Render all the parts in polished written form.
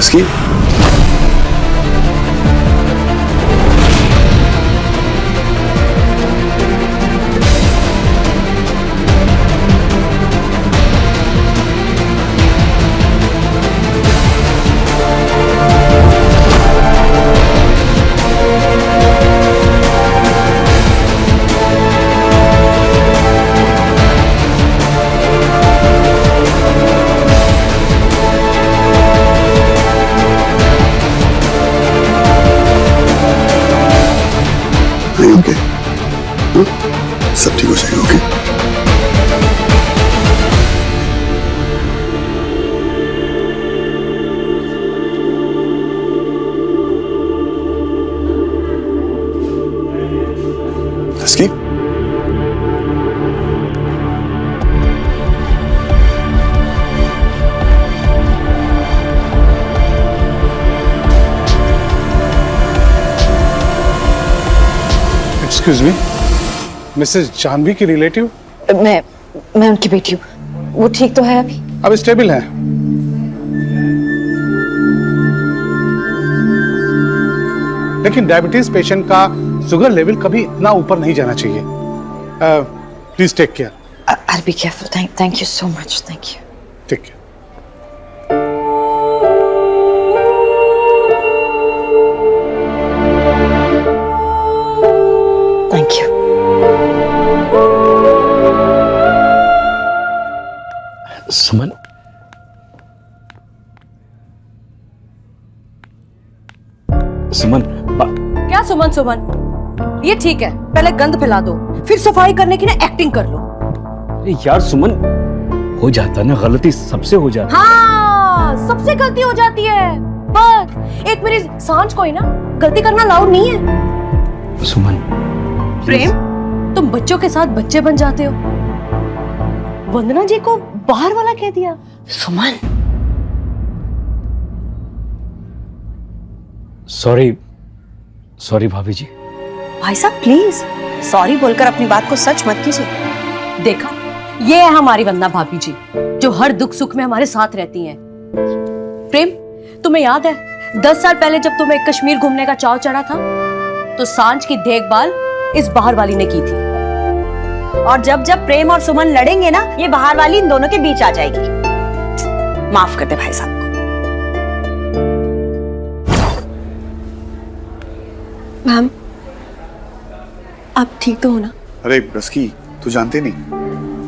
Risky, okay, सब ठीक हो जाएगा। ओके, रस्की, एक्सक्यूज मी, मिसेस जानवी की रिलेटिव? मैं उनकी बेटी हूँ। वो ठीक तो है अभी? अब स्टेबल है। लेकिन डायबिटीज पेशेंट का शुगर लेवल कभी इतना ऊपर नहीं जाना चाहिए। Please take care. I'll be careful. Thank you so much. Thank you. Take care. Thank you. Suman, Suman, क्या सुमन सुमन? ये ठीक है, पहले गंद फैला दो, फिर सफाई करने की ना एक्टिंग कर लो। अरे यार सुमन, हो जाता ना, गलती सबसे हो जाती। हाँ, सबसे गलती हो जाती है। बस एक मेरी सांझ कोई ना गलती करना लाउड नहीं है। सुमन, प्रेम, तुम बच्चों के साथ बच्चे बन जाते हो। वंदना जी को बाहर वाला कह दिया। सुमन, सॉरी, सॉरी भाभी जी। भाई साहब प्लीज सॉरी बोलकर अपनी बात को सच मत कीजिए। देखा, ये है हमारी वंदना भाभी जी, जो हर दुख सुख में हमारे साथ रहती हैं। प्रेम, तुम्हें याद है 10 साल पहले जब तुम्हें कश्मीर घूमने का चाव चढ़ा था, तो सांझ की देखभाल इस बाहर वाली ने की थी। और जब जब प्रेम और सुमन लड़ेंगे ना, ये बाहर वाली इन दोनों के बीच आ जाएगी। माफ कर दे भाई साहब को। मैम, आप ठीक तो हो ना? अरे रस्की, तू जानती नहीं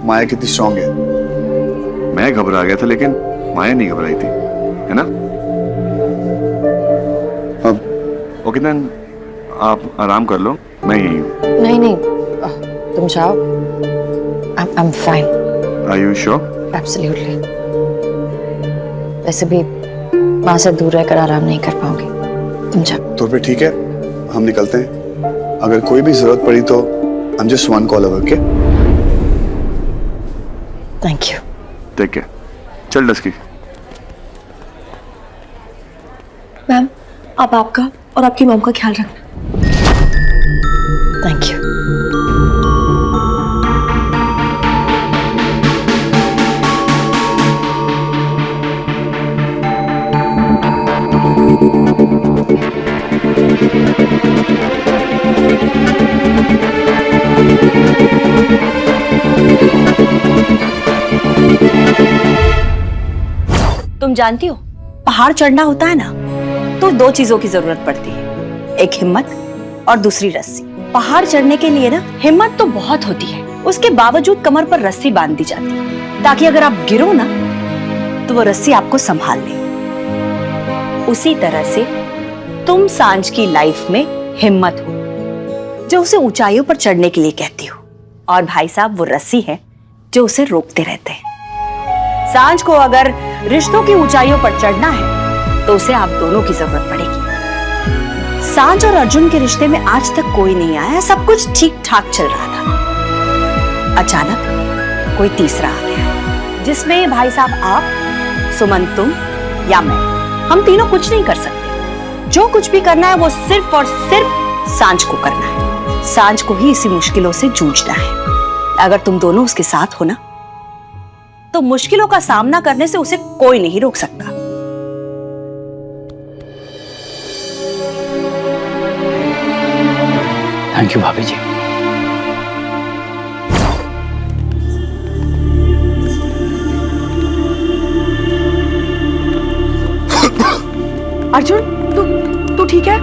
माया कितनी स्ट्रांग है। मैं घबरा गया था लेकिन माया नहीं घबराई थी, है ना? अब ओके देन, आप आराम कर लो, मैं यही हूँ। नहीं, तुम जाओ। I'm fine. Are you sure? Absolutely. वैसे भी वहां से दूर रहकर आराम नहीं कर पाऊंगी। तुम जाओ। तो फिर ठीक है, हम निकलते हैं। अगर कोई भी जरूरत पड़ी तो I'm just one call away, okay? Thank you. Take care. चल रस्की। मैम, आप आपका और आपकी मॉम का ख्याल रखना। Thank you. तुम जानती हो, पहाड़ चढ़ना होता है ना, तो 2 चीजों की जरूरत पड़ती है, एक हिम्मत और दूसरी रस्सी। पहाड़ चढ़ने के लिए ना हिम्मत तो बहुत होती है, उसके बावजूद कमर पर रस्सी बांध दी जाती है, ताकि अगर आप गिरो ना तो वो रस्सी आपको संभाल ले। उसी तरह से तुम सांझ की लाइफ में हिम्मत हो, जो उसे ऊंचाइयों पर चढ़ने के लिए कहती हो, और भाई साहब वो रस्सी है जो उसे रोकते रहते हैं। सांझ को अगर रिश्तों की ऊंचाइयों पर चढ़ना है तो उसे आप दोनों की जरूरत पड़ेगी। सांझ और अर्जुन के रिश्ते में आज तक कोई नहीं आया, सब कुछ ठीक ठाक चल रहा था। अचानक कोई तीसरा आ गया, जिसमें भाई साहब आप, सुमन तुम या मैं, हम तीनों कुछ नहीं कर सकते। जो कुछ भी करना है वो सिर्फ और सिर्फ सांझ को करना है। सांझ को ही इसी मुश्किलों से जूझना है। अगर तुम दोनों उसके साथ हो ना, तो मुश्किलों का सामना करने से उसे कोई नहीं रोक सकता। थैंक यू भाभी जी। अर्जुन, तू ठीक है?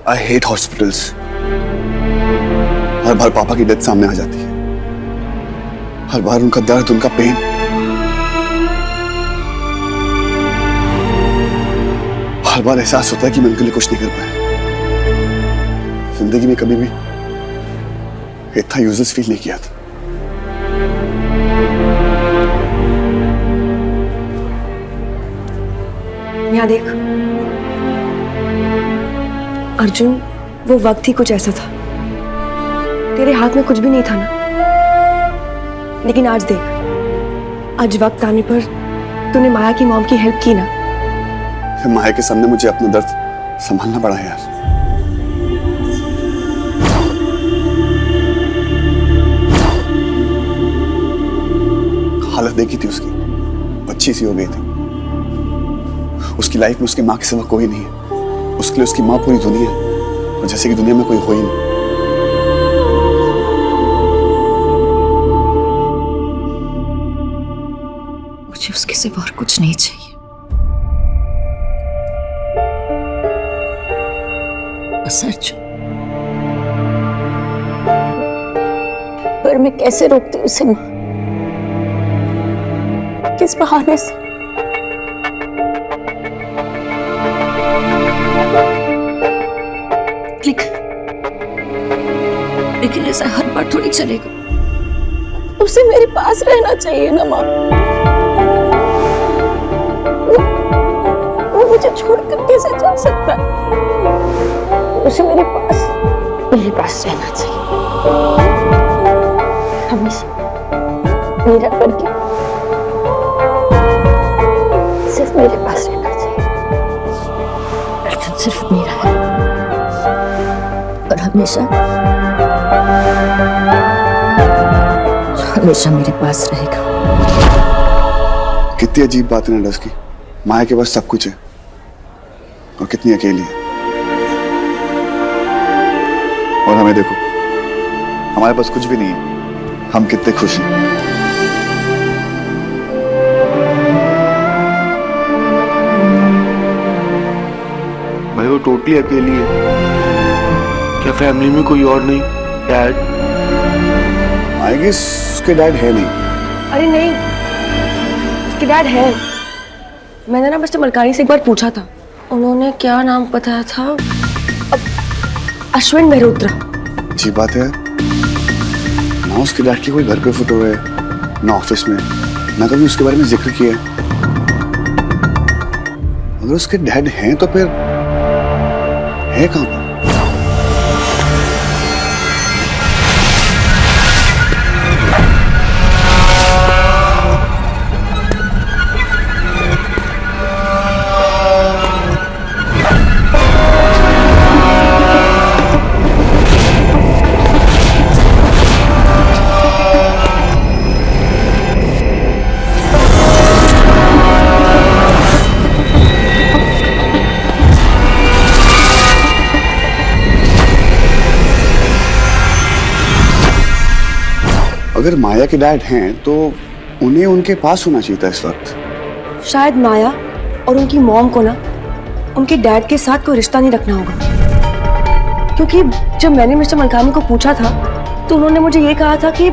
I hate hospitals. हर बार पापा की डेथ सामने आ जाती है, हर बार उनका दर्द, उनका पेन। हर बार एहसास होता है कि मैं उनके लिए कुछ नहीं कर पाया। जिंदगी में कभी भी इतना यूजलेस फील नहीं किया था। यहाँ देख अर्जुन, वो वक्त ही कुछ ऐसा था, तेरे हाथ में कुछ भी नहीं था ना। लेकिन आज देख, आज वक्त आने पर तूने माया की मॉम की हेल्प की ना। फिर माया के सामने मुझे अपना दर्द संभालना पड़ा है यार। हालत देखी थी उसकी, बच्ची सी हो गई थी। उसकी लाइफ में उसकी माँ के सिवा कोई नहीं है। उसके लिए उसकी माँ पूरी दुनिया है, और जैसे कि दुनिया में कोई हो ही नहीं। मुझे उसके सिवा और कुछ नहीं चाहिए। बस अर्जुन, पर मैं कैसे रोकती उसे माँ? किस बहाने से? लेकिन ऐसा हर बार थोड़ी चलेगा। उसे मेरे पास रहना चाहिए ना माँ। वो मुझे छोड़कर कैसे जा सकता है? उसे मेरे पास रहना चाहिए हमेशा, मेरा करके सिर्फ मेरे पास रहना चाहिए। अर्जुन सिर्फ मेरा है और हमेशा मेरे पास रहेगा। कितनी अजीब बात है ना डस की। माया के पास सब कुछ है और कितनी अकेली है। और हमें देखो, हमारे पास कुछ भी नहीं है, हम कितने खुश हैं। भाई वो टोटली अकेली है। क्या फैमिली में कोई और नहीं? डैड? आई गेस उसके डैड है नहीं। अरे नहीं, उसके डैड है। मैंने ना मिस्टर मलकानी से एक बार पूछा था, उन्होंने क्या नाम बताया था? अश्विन मेहरोत्रा। अच्छी बात है ना, उसके डैड की कोई घर पे फोटो है ना ऑफिस में, ना कभी उसके बारे में जिक्र किया है। अगर उसके डैड हैं तो फिर है कहां पर? अगर माया के डैड हैं तो उन्हें उनके पास होना चाहिए था इस वक्त। शायद माया और उनकी मॉम को ना उनके डैड के साथ कोई रिश्ता नहीं रखना होगा, क्योंकि जब मैंने मिस्टर मलकानी को पूछा था तो उन्होंने मुझे ये कहा था कि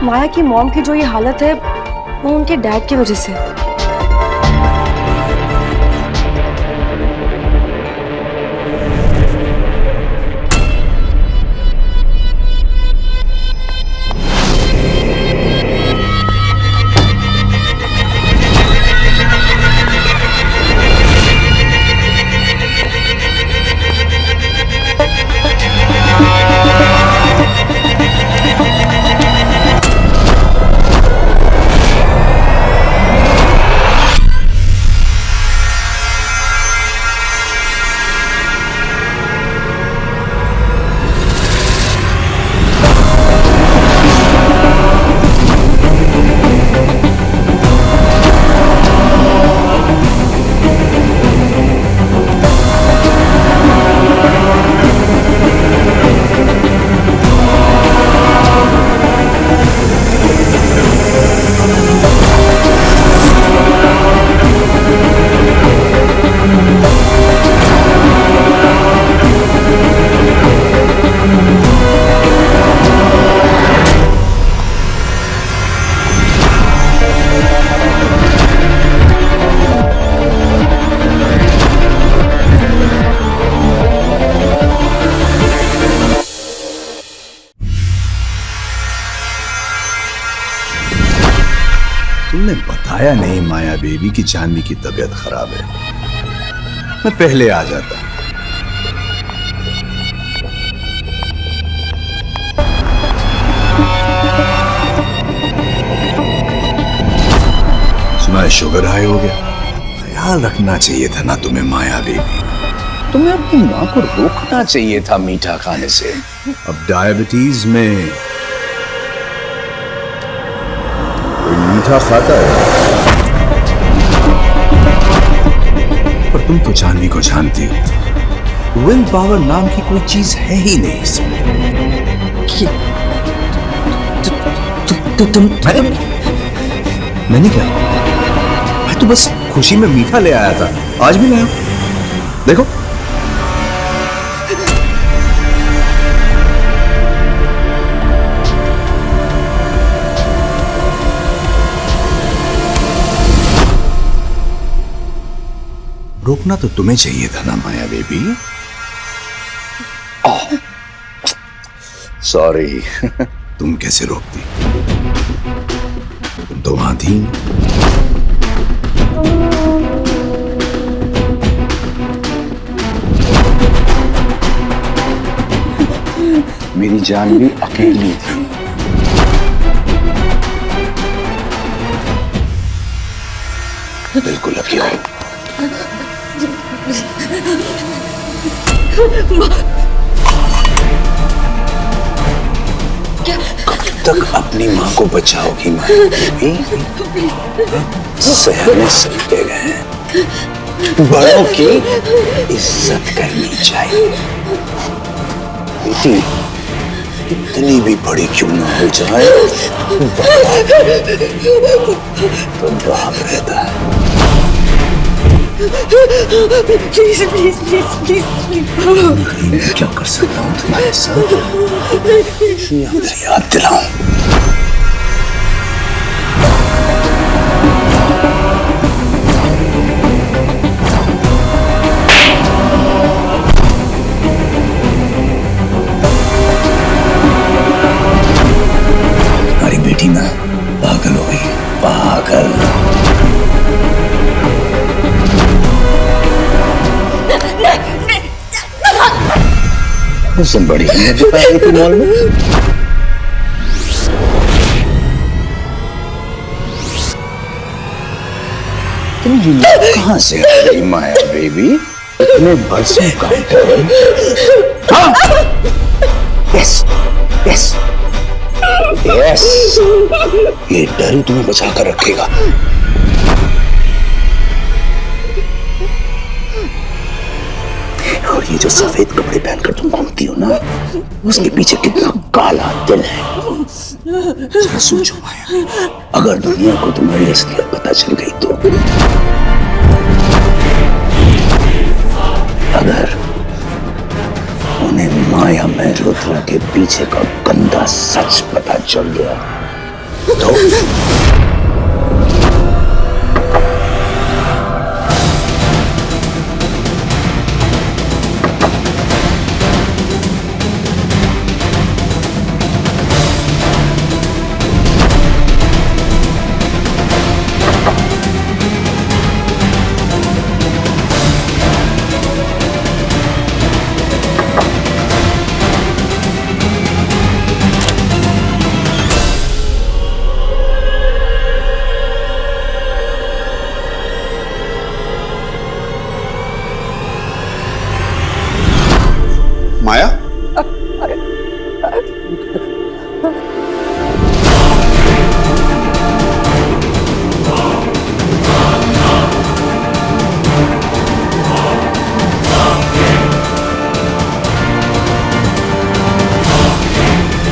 माया की मॉम की जो ये हालत है वो उनके डैड की वजह से है। बताया नहीं माया बेबी की जानवी की तबीयत खराब है। मैं पहले आ जाता। सुना है शुगर हाई हो गया। ख्याल रखना चाहिए था ना तुम्हें माया बेबी। तुम्हें अपनी माँ को रोकना चाहिए था मीठा खाने से। अब डायबिटीज में कोई मीठा खाता है, पर तुम तो जानवी को जानती हो। विल पावर नाम की कोई चीज है ही नहीं इसमें। मैंने क्या, मैं तो बस खुशी में मीठा ले आया था, आज भी लाया। देखो रोकना तो तुम्हें चाहिए था ना माया बेबी। सॉरी। तुम कैसे रोकती, तुम तो वहां थी। मेरी जान भी अकेली थी। बिल्कुल अकेली। कब तक अपनी माँ को बचाओगी माँ बेबी? शहर में सलटे गए हैं, बड़ों की इज्जत करनी चाहिए। बेटी इतनी भी बड़ी क्यों ना हो जाए, तो बाप रहता है। Please please please please please. मैं क्या कर सकता हूँ तुम्हारे साथ? याद दिलाऊं? हमारी बेटी ना पागल हो गई, पागल। उससे बड़ी हिम्मत दिखा रही थी मॉल में। तुम ये कहां से आ गई माया बेबी? इतने बरसों का हाँ? यस यस यस, ये डर ही तुम्हें बचा कर रखेगा। और ये जो सफेद कपड़े पहनकर तुम घूमती हो ना, उसके पीछे कितना काला दिल है। जरा सोचो माया, अगर दुनिया को तुम्हारी असलियत पता चल गई तो, अगर उन्हें माया मेहरोत्रा के पीछे का गंदा सच पता चल गया तो माया?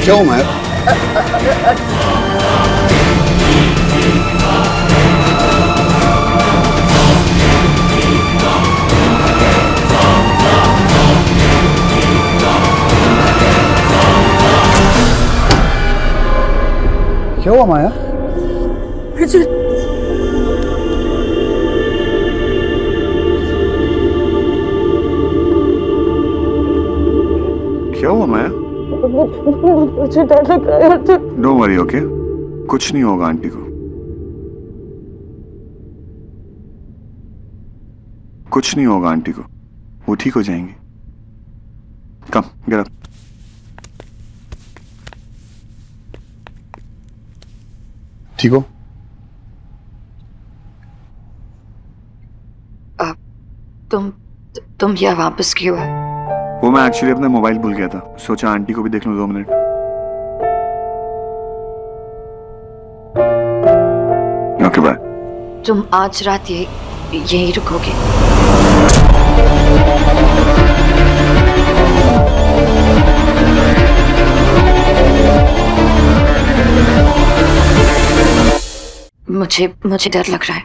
क्या हुआ माया? क्या हुआ माया? क्या हुआ माया? मुझे डर लग रहा है। Don't worry, okay? कुछ नहीं होगा आंटी को। कुछ नहीं होगा आंटी को, वो ठीक हो जाएंगी। कम गेट अप। ठीक हो? तुम यहाँ वापस क्यों है? वो मैं एक्चुअली अपना मोबाइल भूल गया था, सोचा आंटी को भी देख लूं 2 मिनट। Okay bye. तुम आज रात यहीं रुकोगे? मुझे डर लग रहा है।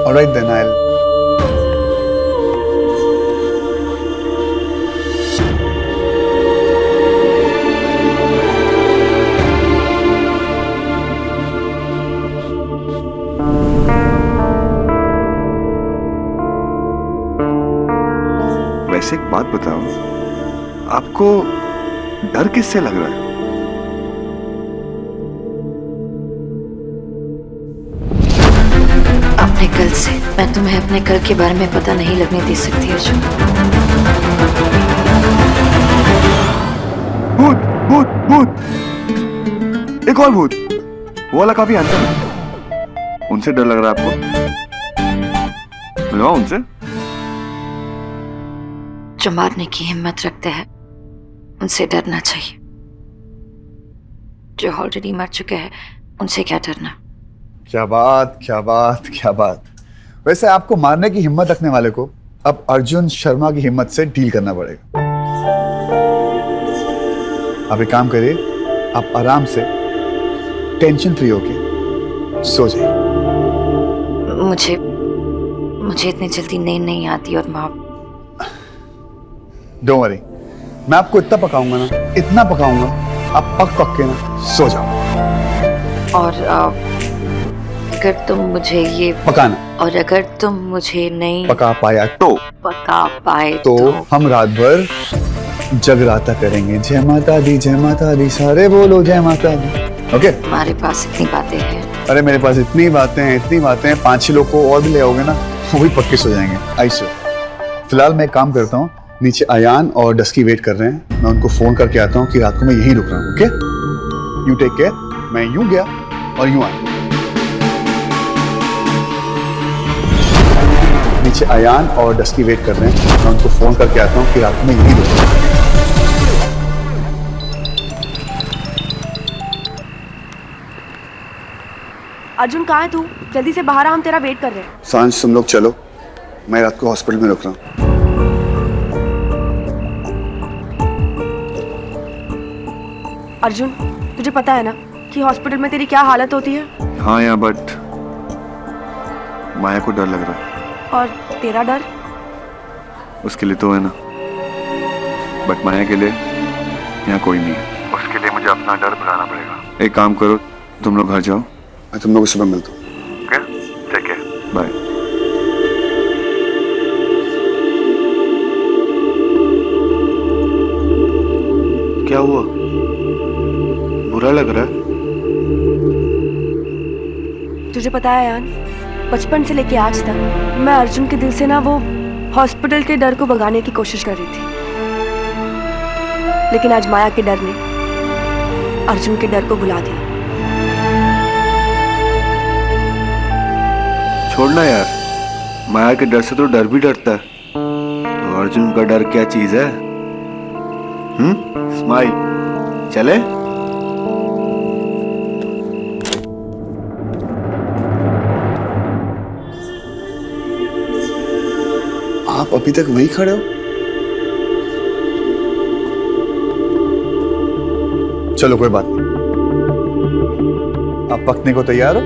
All right then, I'll. वैसे एक बात बताओ, आपको डर किससे लग रहा है? अपने कल से। मैं तुम्हें अपने कल के बारे में पता नहीं लगने दे सकती अर्जुन। भूत भूत भूत, एक और भूत। वो वाला काफी अंतर है। उनसे डर लग रहा है आपको? मिलवाओ उनसे। जो मारने की हिम्मत रखते हैं उनसे डरना चाहिए। जो ऑलरेडी मर चुके हैं उनसे क्या डरना। क्या बात, क्या बात, क्या बात। वैसे आपको मारने की हिम्मत रखने वाले को अब अर्जुन शर्मा की हिम्मत से डील करना पड़ेगा। आप एक काम करिए, आप आराम से टेंशन फ्री होके सो जाइए। मुझे इतनी जल्दी नींद नहीं आती और माँ। डोंट वरी, मैं आपको इतना पकाऊंगा ना, इतना पकाऊंगा, आप पक पक के ना सो जाओ। और अगर तुम मुझे ये पकाना, और अगर तुम मुझे नहीं पका पाया तो हम रात भर जगराता करेंगे। जय माता दी, सारे बोलो जय माता दी। ओके? तुम्हारे पास इतनी बातें हैं। अरे मेरे पास इतनी बातें हैं, 5-6 लोग को और भी ले आओगे ना, वो भी पक्के सो जाएंगे। आई सो। फिलहाल मैं एक काम करता हूँ, नीचे अयान और डस्की वेट कर रहे हैं, मैं उनको फोन करके आता हूँ कि रात को मैं यहीं रुक रहा हूँ। ओके? You take care. मैं यूं गया और यूं आया। नीचे अयान और डस्की वेट कर रहे हैं, मैं उनको फोन करके आता हूँ कि रात को मैं यहीं रुक रहा हूँ। अर्जुन कहाँ है तू? जल्दी से बाहर आ, हम तेरा वेट कर रहे हैं। सांझ तुम लोग चलो, मैं रात को हॉस्पिटल में रुक रहा हूँ। अर्जुन, तुझे पता है ना कि हॉस्पिटल में तेरी क्या हालत होती है? हाँ यार, बट माया को डर लग रहा है। और तेरा डर? उसके लिए तो है ना, बट माया के लिए यहाँ कोई नहीं है। उसके लिए मुझे अपना डर भुलाना पड़ेगा। एक काम करो, तुम लोग घर जाओ, मैं तुम लोगों को सुबह मिलता हूँ। ओके? Take care, bye. क्या हुआ? बुरा लग रहा है? तुझे पता है यान, बचपन से लेके आज तक मैं अर्जुन के दिल से ना वो हॉस्पिटल के डर को भगाने की कोशिश कर रही थी, लेकिन आज माया के डर ने अर्जुन के डर को भुला दिया। छोड़ना यार, माया के डर से तो डर भी डरता है, तो अर्जुन का डर क्या चीज है? स्माइल, चले? आप अभी तक वहीं खड़े हो? चलो कोई बात नहीं, आप पकने को तैयार हो?